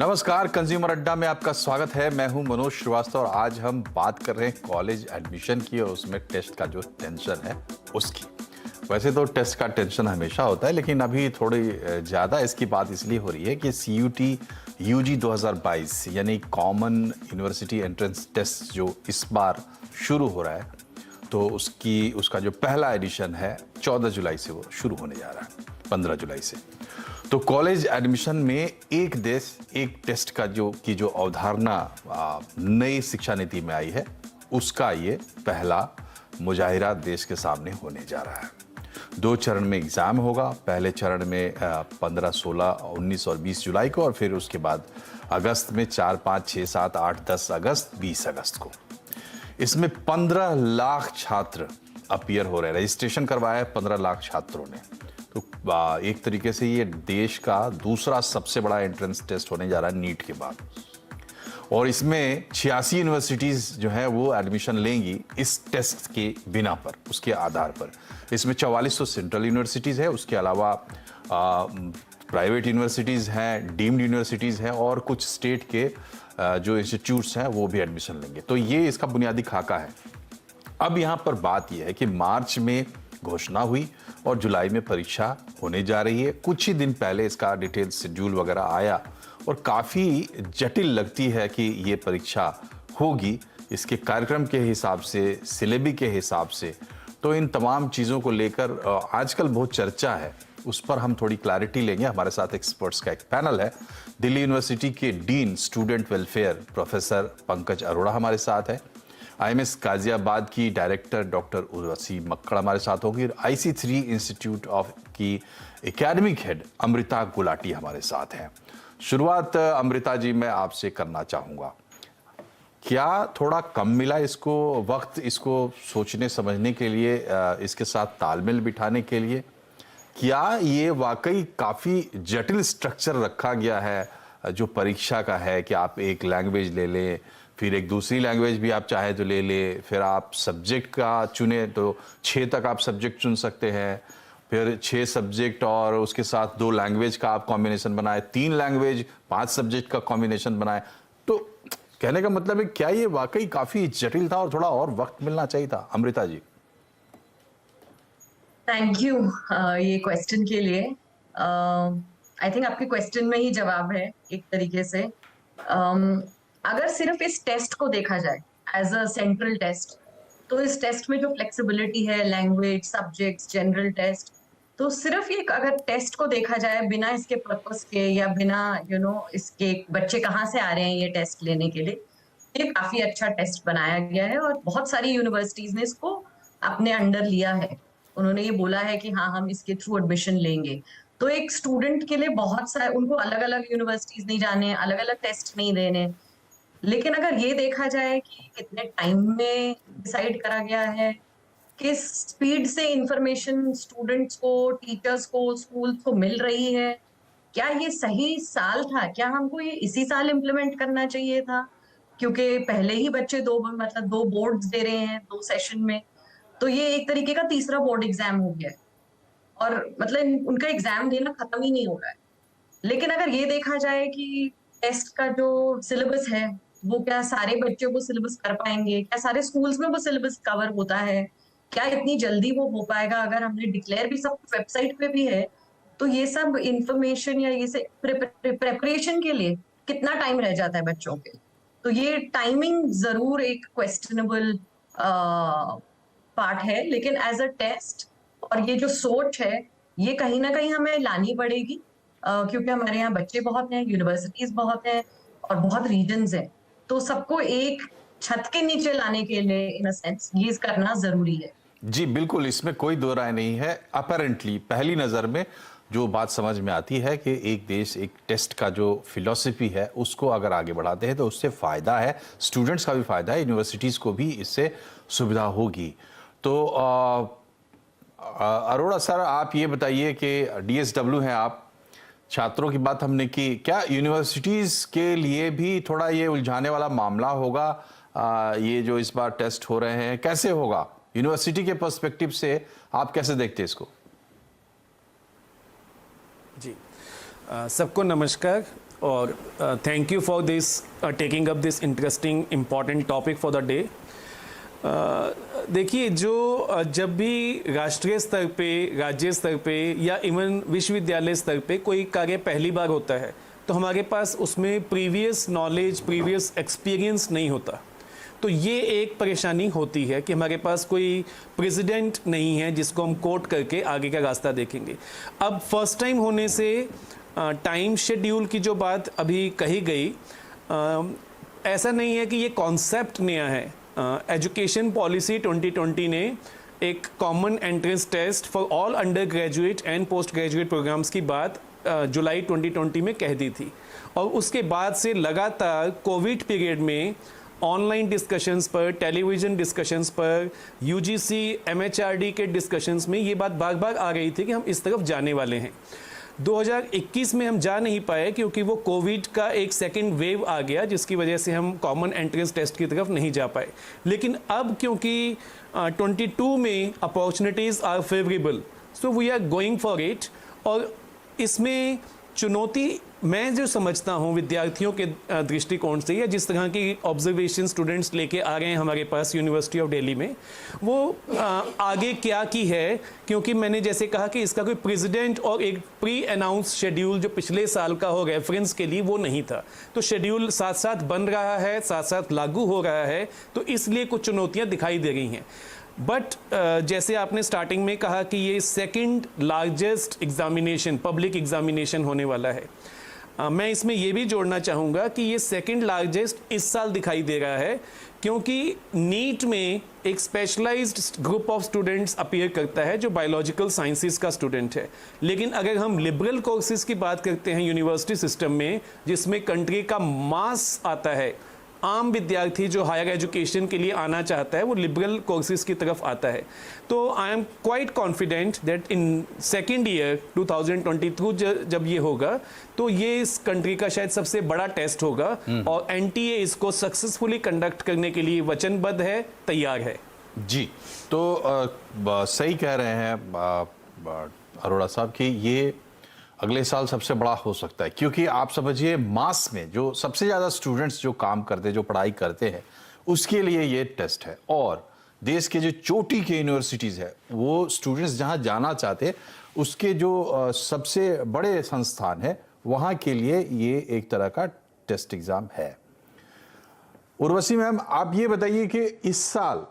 नमस्कार, कंज्यूमर अड्डा में आपका स्वागत है। मैं हूं मनोज श्रीवास्तव और आज हम बात कर रहे हैं कॉलेज एडमिशन की और उसमें टेस्ट का जो टेंशन है उसकी। वैसे तो टेस्ट का टेंशन हमेशा होता है, लेकिन अभी थोड़ी ज़्यादा इसकी बात इसलिए हो रही है कि CUT UG 2022 यानी कॉमन यूनिवर्सिटी एंट्रेंस टेस्ट जो इस बार शुरू हो रहा है, तो उसका जो पहला एडिशन है 14 जुलाई से वो शुरू होने जा रहा है, 15 जुलाई से। तो कॉलेज एडमिशन में एक देश एक टेस्ट का जो अवधारणा नई शिक्षा नीति में आई है, उसका ये पहला मुजाहिरा देश के सामने होने जा रहा है। 2 चरण में एग्जाम होगा। पहले चरण में 15, 16, 19 और 20 जुलाई को, और फिर उसके बाद अगस्त में 4, 5, 6, 7, 8, 10 अगस्त, 20 अगस्त को। इसमें 15 लाख छात्र अपीयर हो रहे हैं। रजिस्ट्रेशन करवाया है 15 लाख छात्रों ने। तो एक तरीके से ये देश का दूसरा सबसे बड़ा एंट्रेंस टेस्ट होने जा रहा है नीट के बाद। और इसमें 86 यूनिवर्सिटीज जो है वो एडमिशन लेंगी इस टेस्ट के बिना पर, उसके आधार पर। इसमें 44 तो सेंट्रल यूनिवर्सिटीज है, उसके अलावा प्राइवेट यूनिवर्सिटीज हैं, डीम्ड यूनिवर्सिटीज हैं और कुछ स्टेट के जो इंस्टीट्यूट्स हैं वो भी एडमिशन लेंगे। तो ये इसका बुनियादी खाका है। अब यहाँ पर बात यह है कि मार्च में घोषणा हुई और जुलाई में परीक्षा होने जा रही है। कुछ ही दिन पहले इसका डिटेल शेड्यूल वगैरह आया और काफ़ी जटिल लगती है कि ये परीक्षा होगी, इसके कार्यक्रम के हिसाब से, सिलेबस के हिसाब से। तो इन तमाम चीज़ों को लेकर आजकल बहुत चर्चा है, उस पर हम थोड़ी क्लैरिटी लेंगे। हमारे साथ एक्सपर्ट्स का एक पैनल है। दिल्ली यूनिवर्सिटी के dean student welfare professor Pankaj Arora हमारे साथ है। IMS गाजियाबाद की डायरेक्टर डॉक्टर उर्वशी मक्कड़ हमारे साथ होगी। IC3 इंस्टीट्यूट ऑफ की एकेडमिक हेड अमृता गुलाटी हमारे साथ हैं। शुरुआत अमृता जी मैं आपसे करना चाहूँगा। क्या थोड़ा कम मिला इसको वक्त, इसको सोचने समझने के लिए, इसके साथ तालमेल बिठाने के लिए? क्या ये वाकई काफ़ी जटिल स्ट्रक्चर रखा गया है जो परीक्षा का है कि आप एक लैंग्वेज ले लें, फिर एक दूसरी लैंग्वेज भी आप चाहे तो ले लें, फिर आप सब्जेक्ट का चुने तो 6 तक आप सब्जेक्ट चुन सकते हैं, फिर 6 सब्जेक्ट और उसके साथ 2 लैंग्वेज का आप कॉम्बिनेशन बनाए, 3 लैंग्वेज 5 सब्जेक्ट का कॉम्बिनेशन बनाए। तो कहने का मतलब है, क्या ये वाकई काफ़ी जटिल था और थोड़ा और वक्त मिलना चाहिए था? अमृता जी। थैंक यू ये क्वेश्चन के लिए। आई थिंक आपके क्वेश्चन में ही जवाब है एक तरीके से। अगर सिर्फ इस टेस्ट को देखा जाए एज अ सेंट्रल टेस्ट, तो इस टेस्ट में जो फ्लेक्सिबिलिटी है, लैंग्वेज, सब्जेक्ट्स, जनरल टेस्ट, तो सिर्फ ये अगर टेस्ट को देखा जाए बिना इसके पर्पस के या बिना इसके बच्चे कहाँ से आ रहे हैं ये टेस्ट लेने के लिए, ये काफी अच्छा टेस्ट बनाया गया है और बहुत सारी यूनिवर्सिटीज ने इसको अपने अंडर लिया है। उन्होंने ये बोला है कि हाँ, हम इसके थ्रू एडमिशन लेंगे। तो एक स्टूडेंट के लिए बहुत सारे, उनको अलग अलग यूनिवर्सिटीज नहीं जाने, अलग अलग टेस्ट नहीं देने। लेकिन अगर ये देखा जाए कि कितने टाइम में डिसाइड करा गया है, किस स्पीड से इंफॉर्मेशन स्टूडेंट्स को, टीचर्स को, स्कूल को मिल रही है, क्या ये सही साल था? क्या हमको ये इसी साल इम्प्लीमेंट करना चाहिए था? क्योंकि पहले ही बच्चे दो बोर्ड्स दे रहे हैं 2 सेशन में, तो ये एक तरीके का तीसरा बोर्ड एग्जाम हो गया है और मतलब उनका एग्जाम देना खत्म ही नहीं हो रहा है। लेकिन अगर ये देखा जाए कि टेस्ट का जो सिलेबस है, वो क्या सारे बच्चों को सिलेबस कर पाएंगे? क्या सारे स्कूल्स में वो सिलेबस कवर होता है? क्या इतनी जल्दी वो हो पाएगा? अगर हमने डिक्लेयर भी सब वेबसाइट पे भी है, तो ये सब इंफॉर्मेशन या ये से प्रिपरेशन के लिए कितना टाइम रह जाता है बच्चों के? तो ये टाइमिंग जरूर एक क्वेश्चनेबल पार्ट है, लेकिन एज अ टेस्ट और ये जो सोच है, ये कहीं ना कहीं हमें लानी पड़ेगी, क्योंकि हमारे यहाँ बच्चे बहुत हैं, यूनिवर्सिटीज बहुत हैं और बहुत रीजन्स हैं। तो सबको एक छत के नीचे लाने के लिए इन अ सेंस ये करना जरूरी है। जी बिल्कुल, इसमें कोई दो राय नहीं है। अपैरेंटली पहली नज़र में जो बात समझ में आती है कि एक देश एक टेस्ट का जो फिलॉसफी है उसको अगर आगे बढ़ाते हैं तो उससे फ़ायदा है, स्टूडेंट्स का भी फ़ायदा है, यूनिवर्सिटीज़ को भी इससे सुविधा होगी। तो अरोड़ा सर, आप ये बताइए कि DSW हैं आप, छात्रों की बात हमने की, क्या यूनिवर्सिटीज़ के लिए भी थोड़ा ये उलझाने वाला मामला होगा? ये जो इस बार टेस्ट हो रहे हैं कैसे होगा यूनिवर्सिटी के पर्सपेक्टिव से, आप कैसे देखते हैं इसको? जी, सबको नमस्कार और thank you for this taking up this interesting important topic for the day. देखिए जब भी राष्ट्रीय स्तर पे, राज्य स्तर पे या इवन विश्वविद्यालय स्तर पे कोई कार्य पहली बार होता है तो हमारे पास उसमें प्रीवियस नॉलेज, प्रीवियस एक्सपीरियंस नहीं होता। तो ये एक परेशानी होती है कि हमारे पास कोई प्रेसिडेंट नहीं है जिसको हम कोट करके आगे का रास्ता देखेंगे। अब फर्स्ट टाइम होने से टाइम शेड्यूल की जो बात अभी कही गई, ऐसा नहीं है कि ये कॉन्सेप्ट नया है। एजुकेशन पॉलिसी 2020 ने एक common entrance test for all under graduate and post graduate programmes की बात जुलाई 2020 में कह दी थी, और उसके बाद से लगातार कोविड पीरियड में ऑनलाइन डिस्कशंस पर, टेलीविज़न डिस्कशंस पर, यूजीसी एमएचआरडी के डिस्कशंस में ये बात बार बार आ रही थी कि हम इस तरफ जाने वाले हैं। 2021 में हम जा नहीं पाए क्योंकि वो कोविड का एक सेकेंड वेव आ गया, जिसकी वजह से हम कॉमन एंट्रेंस टेस्ट की तरफ नहीं जा पाए। लेकिन अब क्योंकि 22 में opportunities are favourable, so we are going for it. और इसमें चुनौती मैं जो समझता हूँ विद्यार्थियों के दृष्टिकोण से, या जिस तरह की ऑब्जर्वेशन स्टूडेंट्स लेके आ रहे हैं हमारे पास यूनिवर्सिटी ऑफ दिल्ली में, वो आगे क्या की है। क्योंकि मैंने जैसे कहा कि इसका कोई प्रेसिडेंट और एक प्री अनाउंस शेड्यूल जो पिछले साल का हो रेफरेंस के लिए वो नहीं था। तो शेड्यूल साथ साथ बन रहा है, साथ साथ लागू हो रहा है, तो इसलिए कुछ चुनौतियाँ दिखाई दे रही हैं। बट जैसे आपने स्टार्टिंग में कहा कि ये second largest examination, public examination होने वाला है। मैं इसमें ये भी जोड़ना चाहूँगा कि ये सेकंड लार्जेस्ट इस साल दिखाई दे रहा है क्योंकि नीट में एक specialised group of students appear करता है जो बायोलॉजिकल साइंसेस का स्टूडेंट है। लेकिन अगर हम लिबरल कोर्सेज की बात करते हैं यूनिवर्सिटी सिस्टम में, जिसमें कंट्री का मास आता है, आम विद्यार्थी जो हायर एजुकेशन के लिए आना चाहता है वो लिबरल कोर्सेज की तरफ आता है। तो I am quite confident that in second year 2022 जब ये होगा तो ये इस कंट्री का शायद सबसे बड़ा टेस्ट होगा, और एनटीए इसको सक्सेसफुली कंडक्ट करने के लिए वचनबद्ध है, तैयार है। जी, तो सही कह रहे हैं अरोड़ा साहब कि ये अगले साल सबसे बड़ा हो सकता है, क्योंकि आप समझिए मास में जो सबसे ज़्यादा स्टूडेंट्स जो काम करते हैं, जो पढ़ाई करते हैं, उसके लिए ये टेस्ट है। और देश के जो चोटी के यूनिवर्सिटीज़ है, वो स्टूडेंट्स जहाँ जाना चाहते हैं उसके जो सबसे बड़े संस्थान है, वहाँ के लिए ये एक तरह का टेस्ट एग्ज़ाम है। उर्वशी मैम, आप ये बताइए कि इस साल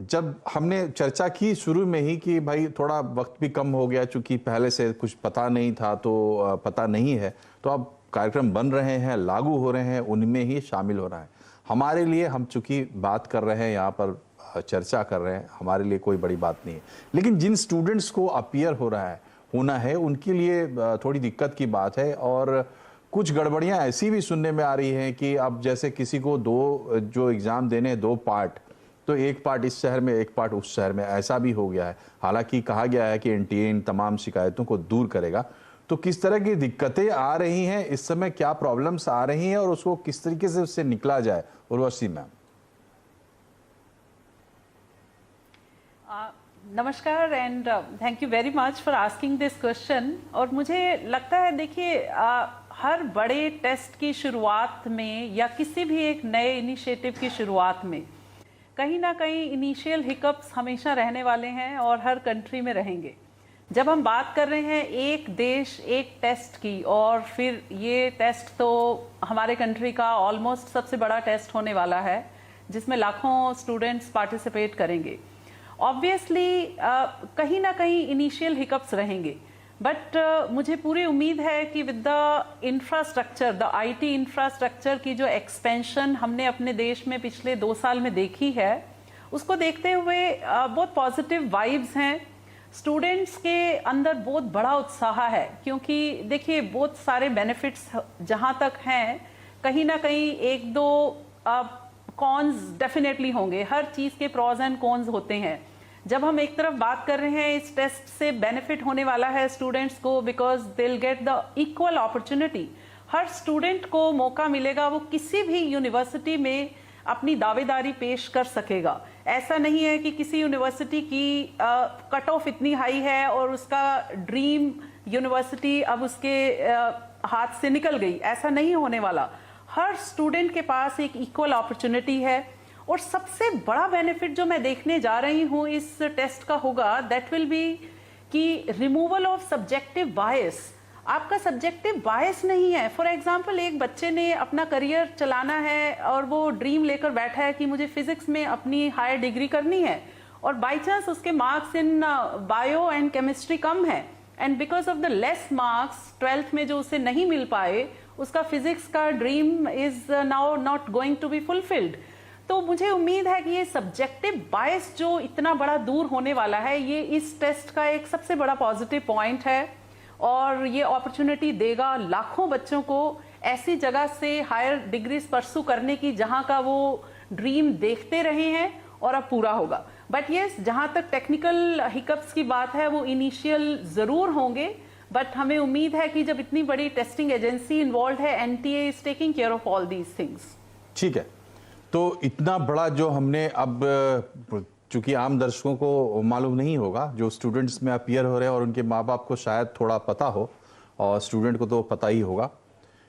जब हमने चर्चा की शुरू में ही कि भाई थोड़ा वक्त भी कम हो गया, चूंकि पहले से कुछ पता नहीं था, तो पता नहीं है, तो अब कार्यक्रम बन रहे हैं, लागू हो रहे हैं, उनमें ही शामिल हो रहा है। हमारे लिए, हम चूंकि बात कर रहे हैं यहाँ पर, चर्चा कर रहे हैं, हमारे लिए कोई बड़ी बात नहीं है। लेकिन जिन स्टूडेंट्स को अपीयर होना है उनके लिए थोड़ी दिक्कत की बात है। और कुछ गड़बड़ियाँ ऐसी भी सुनने में आ रही हैं कि अब जैसे किसी को दो जो एग्ज़ाम देने हैं, 2 पार्ट, तो एक पार्ट इस शहर में, एक पार्ट उस शहर में, ऐसा भी हो गया है। हालांकि कहा गया है कि एनटीए इन तमाम शिकायतों को दूर करेगा। तो किस तरह की दिक्कतें आ रही हैं इस समय, क्या प्रॉब्लम्स आ रही हैं और उसको किस तरीके से उससे निकला जाए, उर्वशी मैम? नमस्कार and thank you very much for asking this question. और मुझे लगता है, देखिए, हर बड़े टेस्ट की शुरुआत में या किसी भी एक नए इनिशिएटिव की शुरुआत में कहीं ना कहीं इनिशियल हिकअप्स हमेशा रहने वाले हैं और हर कंट्री में रहेंगे। जब हम बात कर रहे हैं एक देश एक टेस्ट की, और फिर ये टेस्ट तो हमारे कंट्री का ऑलमोस्ट सबसे बड़ा टेस्ट होने वाला है जिसमें लाखों स्टूडेंट्स पार्टिसिपेट करेंगे। ऑब्वियसली कहीं ना कहीं इनिशियल हिकअप्स रहेंगे, बट मुझे पूरी उम्मीद है कि with the infrastructure, the IT infrastructure की जो एक्सपेंशन हमने अपने देश में पिछले 2 साल में देखी है, उसको देखते हुए बहुत पॉजिटिव वाइब्स हैं। स्टूडेंट्स के अंदर बहुत बड़ा उत्साह है, क्योंकि देखिए बहुत सारे बेनिफिट्स जहाँ तक हैं, कहीं ना कहीं 1-2 कॉन्स डेफिनेटली होंगे। हर चीज़ के प्रॉज एंड कॉन्स होते हैं। जब हम एक तरफ बात कर रहे हैं, इस टेस्ट से बेनिफिट होने वाला है स्टूडेंट्स को, because they will get the equal opportunity. Her student को मौका मिलेगा, वो किसी भी यूनिवर्सिटी में अपनी दावेदारी पेश कर सकेगा। ऐसा नहीं है कि किसी यूनिवर्सिटी की कट ऑफ इतनी हाई है और उसका ड्रीम यूनिवर्सिटी अब उसके हाथ से निकल गई, ऐसा नहीं होने वाला। हर स्टूडेंट के पास एक इक्वल अपॉर्चुनिटी है। और सबसे बड़ा बेनिफिट जो मैं देखने जा रही हूँ इस टेस्ट का होगा, दैट विल बी कि रिमूवल ऑफ सब्जेक्टिव बायस। आपका सब्जेक्टिव बायस नहीं है। फॉर एग्जाम्पल, एक बच्चे ने अपना करियर चलाना है और वो ड्रीम लेकर बैठा है कि मुझे फिजिक्स में अपनी हायर डिग्री करनी है, और बाई चांस उसके marks in bio and chemistry कम है, and because of the less marks 12th में जो उसे नहीं मिल पाए, उसका फिजिक्स का dream is now not going to be fulfilled. तो मुझे उम्मीद है कि ये सब्जेक्टिव बायस जो इतना बड़ा दूर होने वाला है, ये इस टेस्ट का एक सबसे बड़ा पॉजिटिव पॉइंट है, और ये अपॉर्चुनिटी देगा लाखों बच्चों को ऐसी जगह से हायर डिग्रीज परसू करने की जहां का वो ड्रीम देखते रहे हैं और अब पूरा होगा। बट यस, जहां तक टेक्निकल हिकअप्स की बात है वो इनिशियल जरूर होंगे, बट हमें उम्मीद है कि जब इतनी बड़ी टेस्टिंग एजेंसी इन्वॉल्व है, NTA is taking care of all these things. ठीक है, तो इतना बड़ा जो हमने अब, चूंकि आम दर्शकों को मालूम नहीं होगा, जो स्टूडेंट्स में अपीयर हो रहे हैं और उनके माँ बाप को शायद थोड़ा पता हो, और स्टूडेंट को तो पता ही होगा।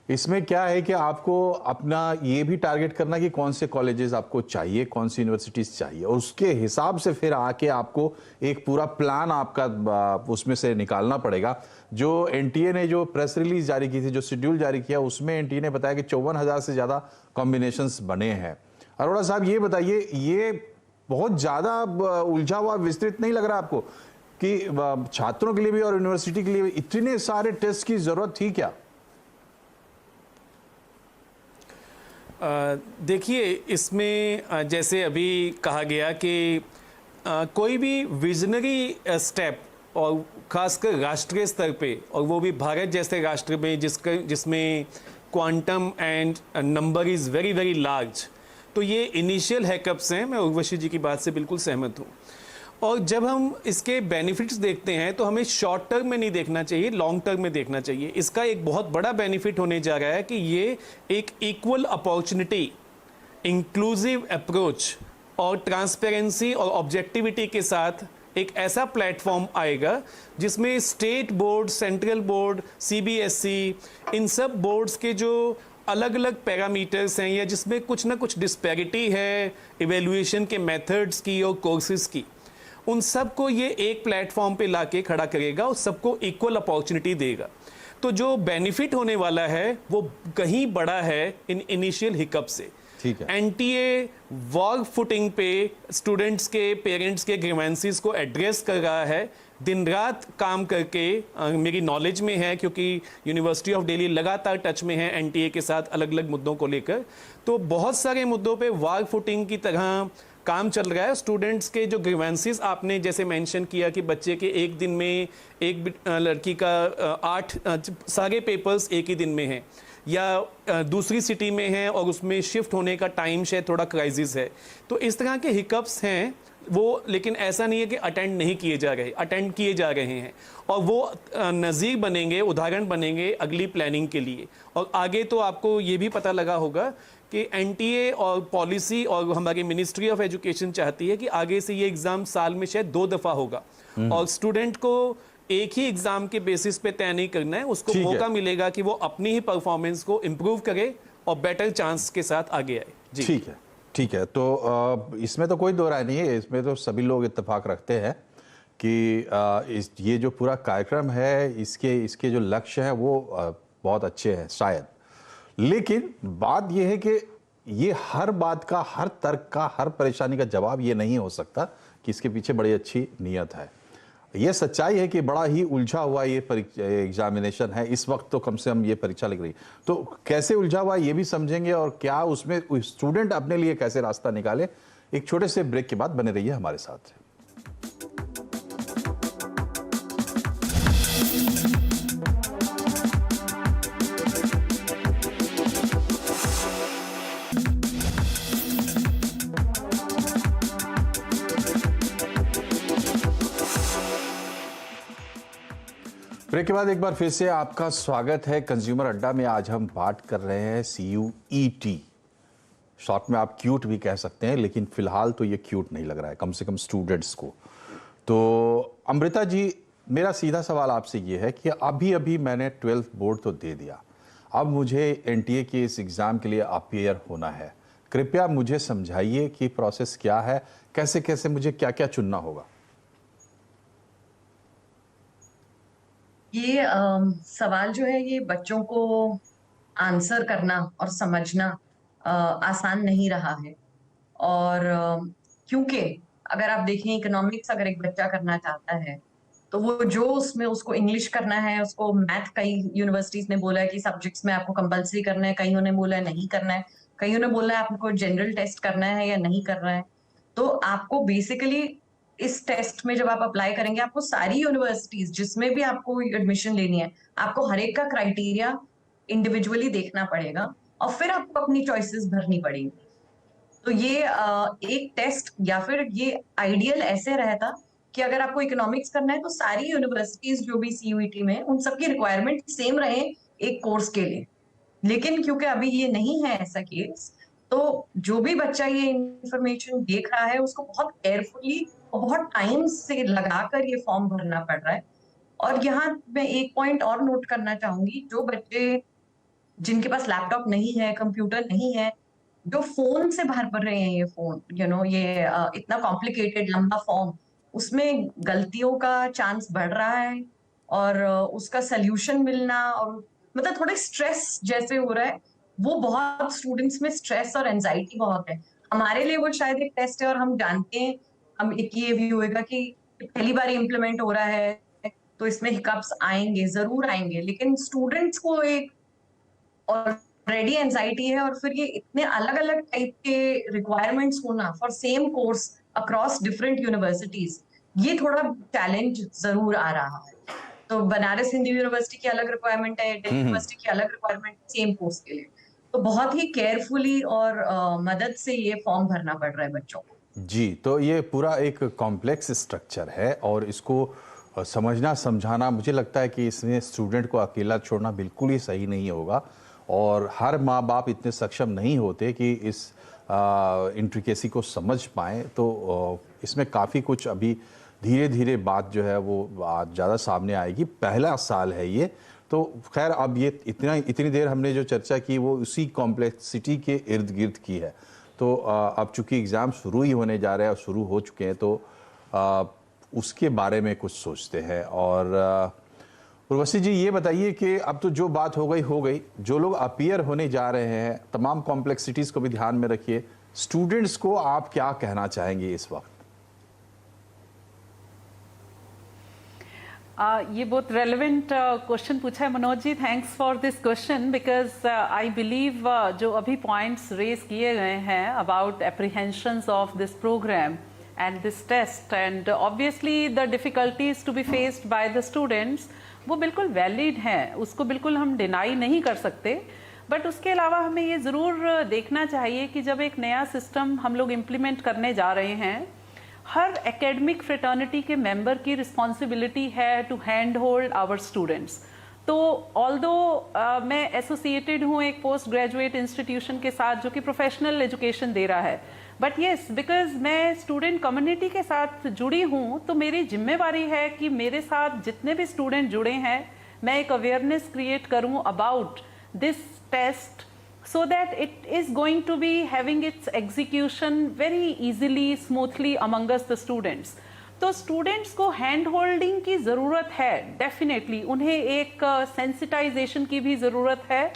इसमें क्या है कि आपको अपना ये भी टारगेट करना कि कौन से कॉलेजेस आपको चाहिए, कौन सी यूनिवर्सिटीज चाहिए, और उसके हिसाब से फिर आके आपको एक पूरा प्लान आपका उसमें से निकालना पड़ेगा। जो एनटीए ने जो प्रेस रिलीज जारी की थी, जो शेड्यूल जारी किया, उसमें एनटीए ने बताया कि 54,000 से ज़्यादा कॉम्बिनेशंस बने हैं। अरोड़ा साहब, ये बताइए, ये बहुत ज़्यादा उलझा हुआ, विस्तृत नहीं लग रहा आपको कि छात्रों के लिए भी और यूनिवर्सिटी के लिए भी इतने सारे टेस्ट की ज़रूरत थी क्या? देखिए, इसमें जैसे अभी कहा गया कि कोई भी विजनरी स्टेप, और खासकर राष्ट्रीय स्तर पे, और वो भी भारत जैसे राष्ट्र में जिसमें quantum and number is very very large, तो ये इनिशियल हैकअप्स हैं। मैं उर्वशी जी की बात से बिल्कुल सहमत हूँ। और जब हम इसके बेनिफिट्स देखते हैं तो हमें शॉर्ट टर्म में नहीं देखना चाहिए, लॉन्ग टर्म में देखना चाहिए। इसका एक बहुत बड़ा बेनिफिट होने जा रहा है कि ये एक इक्वल अपॉर्चुनिटी, इंक्लूसिव अप्रोच और ट्रांसपेरेंसी और ऑब्जेक्टिविटी के साथ एक ऐसा प्लेटफॉर्म आएगा जिसमें state board, central board, CBSE, इन सब बोर्ड्स के जो अलग अलग पैरामीटर्स हैं, या जिसमें कुछ ना कुछ डिस्पैरिटी है इवेल्युएशन के मेथड्स की और कोर्सेज की, उन सबको ये एक प्लेटफॉर्म पे लाके खड़ा करेगा और सबको इक्वल अपॉर्चुनिटी देगा। तो जो बेनिफिट होने वाला है वो कहीं बड़ा है इन इनिशियल हिकअप से। ठीक है। एनटीए वर्क फुटिंग पे स्टूडेंट्स के, पेरेंट्स के ग्रीवेंसेस को एड्रेस कर रहा है, दिन रात काम करके। मेरी नॉलेज में है, क्योंकि यूनिवर्सिटी ऑफ दिल्ली लगातार टच में है एनटीए के साथ अलग अलग मुद्दों को लेकर, तो बहुत सारे मुद्दों पे वर्क फुटिंग की तरह काम चल रहा है। स्टूडेंट्स के जो ग्रीवेंसेस आपने जैसे मेंशन किया कि बच्चे के एक दिन में, एक लड़की का 8 सारे पेपर्स एक ही दिन में हैं, या दूसरी सिटी में है और उसमें शिफ्ट होने का टाइम शायद थोड़ा क्राइसिस है, तो इस तरह के हिकअप्स हैं वो। लेकिन ऐसा नहीं है कि अटेंड नहीं किए जा रहे, अटेंड किए जा रहे हैं, और वो नज़ीर बनेंगे, उदाहरण बनेंगे अगली प्लानिंग के लिए। और आगे तो आपको ये भी पता लगा होगा कि एनटीए और पॉलिसी और हमारी मिनिस्ट्री ऑफ एजुकेशन चाहती है कि आगे से ये एग्ज़ाम साल में शायद 2 दफ़ा होगा, और स्टूडेंट को एक ही एग्ज़ाम के बेसिस पे तय नहीं करना है, उसको मौका मिलेगा कि वो अपनी ही परफॉर्मेंस को इम्प्रूव करे और बेटर चांस के साथ आगे आए। जी ठीक है, ठीक है। तो इसमें तो कोई दो राय नहीं है, इसमें तो सभी लोग इत्तेफाक रखते हैं कि ये जो पूरा कार्यक्रम है, इसके जो लक्ष्य हैं वो बहुत अच्छे हैं शायद। लेकिन बात यह है कि ये हर बात का, हर तर्क का, हर परेशानी का जवाब ये नहीं हो सकता कि इसके पीछे बड़ी अच्छी नीयत है। ये सच्चाई है कि बड़ा ही उलझा हुआ ये एग्जामिनेशन है इस वक्त, तो कम से कम ये परीक्षा लग रही, तो कैसे उलझा हुआ ये भी समझेंगे, और क्या उसमें स्टूडेंट अपने लिए कैसे रास्ता निकाले। एक छोटे से ब्रेक के बाद बने रहिए हमारे साथ। ब्रेक के बाद एक बार फिर से आपका स्वागत है कंज्यूमर अड्डा में। आज हम बात कर रहे हैं CUET, शॉर्ट में आप क्यूट भी कह सकते हैं, लेकिन फिलहाल तो ये क्यूट नहीं लग रहा है, कम से कम स्टूडेंट्स को। तो अमृता जी, मेरा सीधा सवाल आपसे ये है कि अभी अभी मैंने 12th बोर्ड तो दे दिया, अब मुझे एनटीए के इस एग्ज़ाम के लिए अपीयर होना है। कृपया मुझे समझाइए कि प्रोसेस क्या है, कैसे कैसे मुझे क्या क्या चुनना होगा। ये सवाल जो है ये बच्चों को आंसर करना और समझना आसान नहीं रहा है। और क्योंकि अगर आप देखें इकोनॉमिक्स अगर एक बच्चा करना चाहता है तो वो जो उसमें उसको इंग्लिश करना है, उसको मैथ, कई यूनिवर्सिटीज ने बोला है कि सब्जेक्ट्स में आपको कंपलसरी करना है, कईयों ने बोला है नहीं करना है, कईयों ने बोला है आपको जनरल टेस्ट करना है या नहीं करना है। तो आपको बेसिकली इस टेस्ट में जब आप अप्लाई करेंगे, आपको सारी यूनिवर्सिटीज जिसमें भी आपको एडमिशन लेनी है, आपको हर एक का क्राइटेरिया इंडिविजुअली देखना पड़ेगा और फिर आपको अपनी चॉइसेस भरनी पड़ेगी। तो ये एक टेस्ट या फिर ये आइडियल ऐसे रहता कि अगर आपको इकोनॉमिक्स करना है तो सारी यूनिवर्सिटीज जो भी सीयूईटी में, उन सबकी रिक्वायरमेंट सेम रहे एक कोर्स के लिए। लेकिन क्योंकि अभी ये नहीं है ऐसा केस, तो जो भी बच्चा ये इंफॉर्मेशन देख रहा है उसको बहुत केयरफुली और बहुत टाइम से लगाकर ये फॉर्म भरना पड़ रहा है। और यहाँ मैं एक पॉइंट और नोट करना चाहूंगी, जो बच्चे जिनके पास लैपटॉप नहीं है, कंप्यूटर नहीं है, जो फोन से भर रहे हैं ये फोन, ये इतना कॉम्प्लिकेटेड लंबा फॉर्म, उसमें गलतियों का चांस बढ़ रहा है और उसका सोल्यूशन मिलना और मतलब थोड़े स्ट्रेस जैसे हो रहा है। वो बहुत स्टूडेंट्स में स्ट्रेस और एंजाइटी बहुत है। हमारे लिए वो शायद एक टेस्ट है और हम जानते हैं, हम एक ये भी होएगा कि पहली बार इम्प्लीमेंट हो रहा है तो इसमें हिकअप्स आएंगे, जरूर आएंगे, लेकिन स्टूडेंट्स को एक ऑलरेडी एंजाइटी है और फिर ये इतने अलग अलग टाइप के रिक्वायरमेंट्स होना for same course across different universities, ये थोड़ा चैलेंज जरूर आ रहा है। तो बनारस हिंदू यूनिवर्सिटी की अलग रिक्वायरमेंट है, दिल्ली यूनिवर्सिटी की अलग रिक्वायरमेंट सेम कोर्स के लिए। तो बहुत ही केयरफुली और मदद से ये फॉर्म भरना पड़ रहा है बच्चों को। जी, तो ये पूरा एक कॉम्प्लेक्स स्ट्रक्चर है और इसको समझना समझाना, मुझे लगता है कि इसमें स्टूडेंट को अकेला छोड़ना बिल्कुल ही सही नहीं होगा और हर माँ बाप इतने सक्षम नहीं होते कि इस इंट्रिकेसी को समझ पाएँ। तो इसमें काफ़ी कुछ अभी धीरे धीरे बात जो है वो ज़्यादा सामने आएगी। पहला साल है ये, तो खैर अब ये इतनी देर हमने जो चर्चा की वो उसी कॉम्प्लेक्सिटी के इर्द गिर्द की है। तो अब चूंकि एग्ज़ाम शुरू ही होने जा रहे हैं और शुरू हो चुके हैं, तो उसके बारे में कुछ सोचते हैं। और उर्वशी जी, ये बताइए कि अब तो जो बात हो गई, जो लोग अपीयर होने जा रहे हैं, तमाम कॉम्प्लेक्सिटीज़ को भी ध्यान में रखिए, स्टूडेंट्स को आप क्या कहना चाहेंगे इस वक्त? ये बहुत रेलेवेंट क्वेश्चन पूछा है Manoj ji, thanks for this question, because I believe जो अभी पॉइंट्स रेज किए गए हैं about apprehensions of this program and this test and obviously the difficulties to be faced by the students, वो बिल्कुल वैलिड हैं, उसको बिल्कुल हम डिनाई नहीं कर सकते। बट उसके अलावा हमें ये ज़रूर देखना चाहिए कि जब एक नया सिस्टम हम लोग इम्प्लीमेंट करने जा रहे हैं, हर एकेडमिक फ्रेटर्निटी के मेंबर की रिस्पॉन्सिबिलिटी है to hand hold our students. तो ऑल्दो मैं एसोसिएटेड हूँ एक पोस्ट ग्रेजुएट इंस्टीट्यूशन के साथ जो कि प्रोफेशनल एजुकेशन दे रहा है, बट येस, बिकॉज मैं स्टूडेंट कम्युनिटी के साथ जुड़ी हूँ तो मेरी जिम्मेवारी है कि मेरे साथ जितने भी स्टूडेंट जुड़े हैं मैं एक अवेयरनेस क्रिएट करूँ about this test, so that it is going to be having its execution very easily, smoothly among us the students. तो स्टूडेंट्स को हैंड होल्डिंग की ज़रूरत है, डेफिनेटली उन्हें एक सेंसिटाइजेशन की भी ज़रूरत है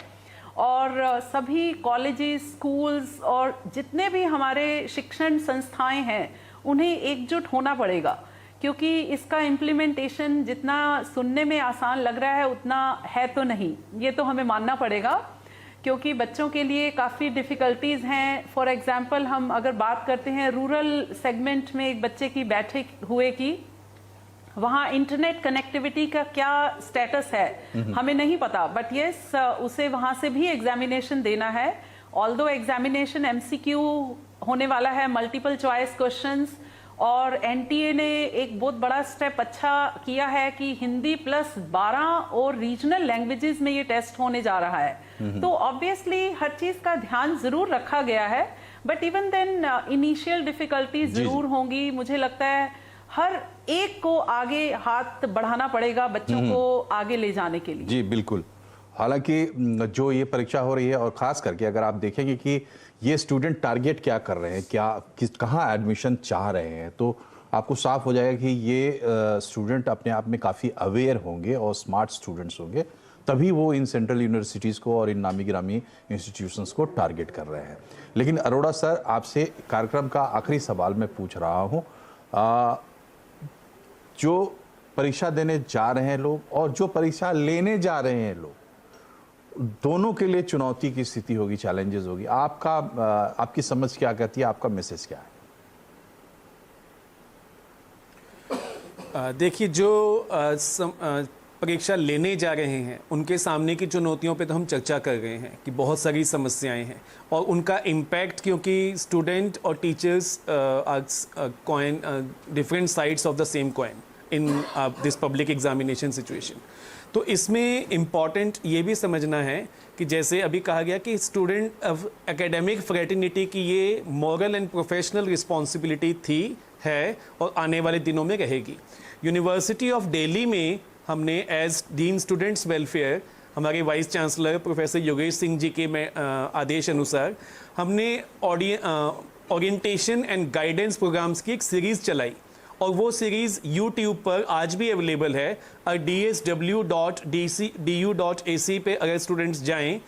और सभी कॉलेजेस, स्कूल्स और जितने भी हमारे शिक्षण संस्थाएं हैं उन्हें एकजुट होना पड़ेगा, क्योंकि इसका इम्प्लीमेंटेशन जितना सुनने में आसान लग रहा है उतना है तो नहीं, ये तो हमें मानना पड़ेगा, क्योंकि बच्चों के लिए काफ़ी डिफ़िकल्टीज़ हैं। फॉर एग्जांपल हम अगर बात करते हैं रूरल सेगमेंट में एक बच्चे की बैठक हुए कि वहाँ इंटरनेट कनेक्टिविटी का क्या स्टेटस है हमें नहीं पता, बट येस उसे वहाँ से भी एग्जामिनेशन देना है। ऑल्दो एग्जामिनेशन एमसीक्यू होने वाला है, मल्टीपल चॉइस क्वेश्चंस, और एनटीए ने एक बहुत बड़ा स्टेप अच्छा किया है कि हिंदी प्लस 12 और रीजनल लैंग्वेजेस में ये टेस्ट होने जा रहा है। तो ऑब्वियसली हर चीज का ध्यान जरूर रखा गया है, but even then initial difficulties जरूर होंगी। मुझे लगता है हर एक को आगे हाथ बढ़ाना पड़ेगा बच्चों को आगे ले जाने के लिए। जी बिल्कुल। हालांकि जो ये परीक्षा हो रही है और ख़ास करके अगर आप देखेंगे कि ये स्टूडेंट टारगेट क्या कर रहे हैं, कहाँ एडमिशन चाह रहे हैं, तो आपको साफ हो जाएगा कि ये स्टूडेंट अपने आप में काफ़ी अवेयर होंगे और स्मार्ट स्टूडेंट्स होंगे, तभी वो इन सेंट्रल यूनिवर्सिटीज़ को और इन नामी गिरामी इंस्टीट्यूशंस को टारगेट कर रहे हैं। लेकिन अरोड़ा सर, आपसे कार्यक्रम का आखिरी सवाल मैं पूछ रहा हूँ, जो परीक्षा देने जा रहे हैं लोग और जो परीक्षा लेने जा रहे हैं लोग, दोनों के लिए चुनौती की स्थिति होगी, चैलेंजेस होगी। आपकी समझ क्या कहती है, आपका मैसेज क्या है? देखिए, जो परीक्षा लेने जा रहे हैं उनके सामने की चुनौतियों पे तो हम चर्चा कर रहे हैं कि बहुत सारी समस्याएं हैं और उनका इम्पैक्ट, क्योंकि स्टूडेंट और teachers coin different sides of the same coin in this public examination situation. तो इसमें इम्पॉर्टेंट ये भी समझना है कि जैसे अभी कहा गया कि स्टूडेंट ऑफ एकेडमिक फ्रेटर्निटी की ये मॉरल एंड प्रोफेशनल रिस्पॉन्सिबिलिटी थी, है और आने वाले दिनों में रहेगी। यूनिवर्सिटी ऑफ दिल्ली में हमने एज डीन स्टूडेंट्स वेलफेयर, हमारे vice chancellor professor Yogesh Singh ji के आदेश अनुसार हमने ओरिएंटेशन एंड गाइडेंस प्रोग्राम्स की एक सीरीज़ चलाई और वो सीरीज़ यूट्यूब पर आज भी अवेलेबल है। dsw.du.ac पे अगर स्टूडेंट्स जाएं,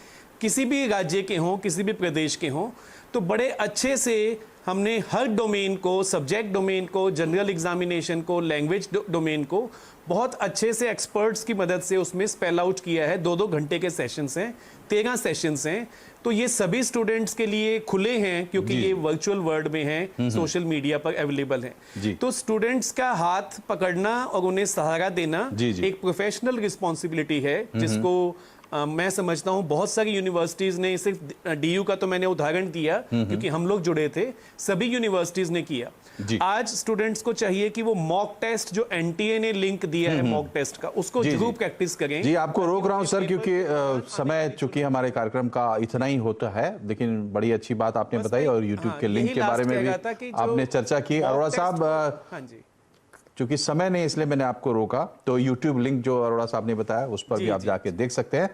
किसी भी राज्य के हों, किसी भी प्रदेश के हों, तो बड़े अच्छे से हमने हर डोमेन को, सब्जेक्ट डोमेन को, जनरल एग्जामिनेशन को, लैंग्वेज डोमेन को बहुत अच्छे से एक्सपर्ट्स की मदद से उसमें स्पेल आउट किया है। 2-2 घंटे के सेशंस हैं, 13 सेशंस हैं। तो ये सभी स्टूडेंट्स के लिए खुले हैं क्योंकि ये वर्चुअल वर्ल्ड में हैं, सोशल मीडिया पर अवेलेबल हैं। तो स्टूडेंट्स का हाथ पकड़ना और उन्हें सहारा देना एक प्रोफेशनल रिस्पॉन्सिबिलिटी है, जिसको मैं समझता हूं बहुत सारी यूनिवर्सिटीज ने, सिर्फ डीयू का तो मैंने उदाहरण दिया क्योंकि हम लोग जुड़े थे, सभी यूनिवर्सिटीज ने किया। आज स्टूडेंट्स को चाहिए कि वो मॉक टेस्ट जो एनटीए ने लिंक दिया है मॉक टेस्ट का, उसको जरूर प्रैक्टिस करें। जी, आपको रोक रहा हूं सर क्योंकि समय चूंकि हमारे कार्यक्रम का इतना ही होता है, लेकिन बड़ी अच्छी बात आपने बताई और यूट्यूब के लिंक के बारे में भी आपने चर्चा की। अरोड़ा साहब, हाँ जी, चूंकि समय नहीं इसलिए मैंने आपको रोका, तो यूट्यूब लिंक जो अरोड़ा साहब ने बताया उस पर भी आप जाके देख सकते हैं।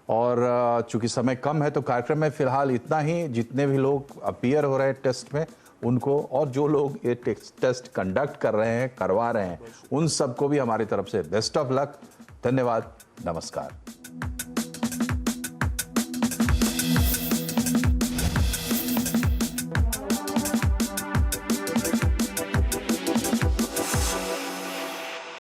और चूंकि समय कम है तो कार्यक्रम में फिलहाल इतना ही। जितने भी लोग अपीयर हो रहे हैं टेस्ट में उनको, और जो लोग ये टेस्ट कंडक्ट कर रहे हैं, करवा रहे हैं, उन सबको भी हमारी तरफ से बेस्ट ऑफ लक। धन्यवाद, नमस्कार।